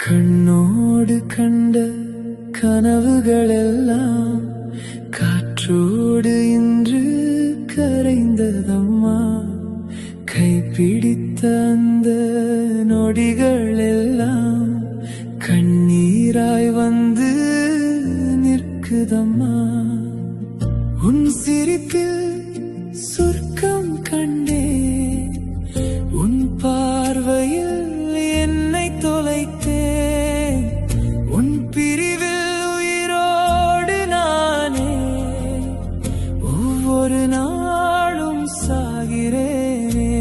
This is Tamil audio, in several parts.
கண்ணோடு கண்ட கனவுகளெல்லாம் காற்றோடு இன்று கரைந்ததம்மா. கைப்பிடித்த அந்த நொடிகள் எல்லாம் கண்ணீராய் வந்து நிற்குதம்மா. உன் சிரிப்பில் சொர்க்கம் கண்டே, உன் பார்வையில் என்னை தொலைத்தேன். உன் பிரிவில் உயிரோடு நானே ஒவ்வொரு நாளும் சாகிறேனே.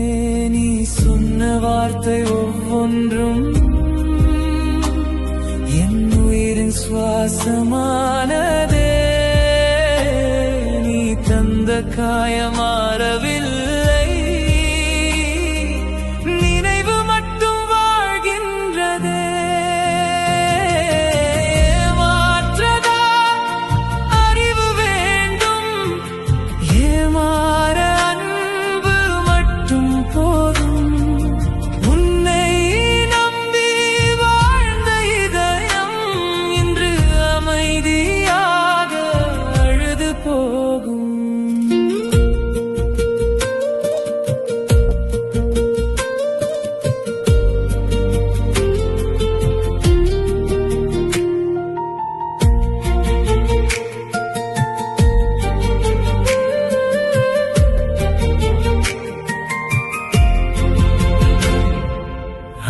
நீ சொன்ன வார்த்தை ஒவ்வொன்றும் என் உயிரின் சுவாசமானதே. நீ தந்த காயமாறவில்லை, நினைவு மட்டும் வாழ்கின்றதே. மாற்றதா அறிவு வேண்டும், ஏமாற அன்பு மட்டும் போதும். உன்னை நம்பி வாழ்ந்த இதயம் இன்று அமைதியாக அழுது போகும்.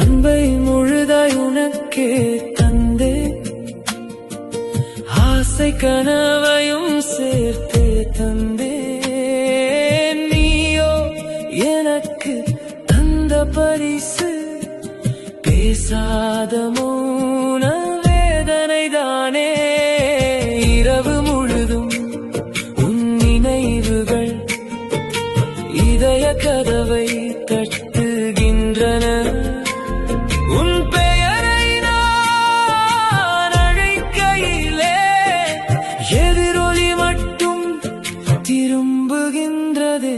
அன்பை முழுதாய் உனக்கே தந்தே, ஆசை கனவையும் சேர்த்தே தந்தே. நீயோ எனக்கு தந்த பரிசு, பேசாத மௌன வேதனை தானே. இரவு முழுதும் உன் நினைவுகள் இதய கதவை தட்டுகின்றன. உன் பெயரை நான் அழைக்கையிலே எதிரொலி மட்டும் திரும்புகின்றதே.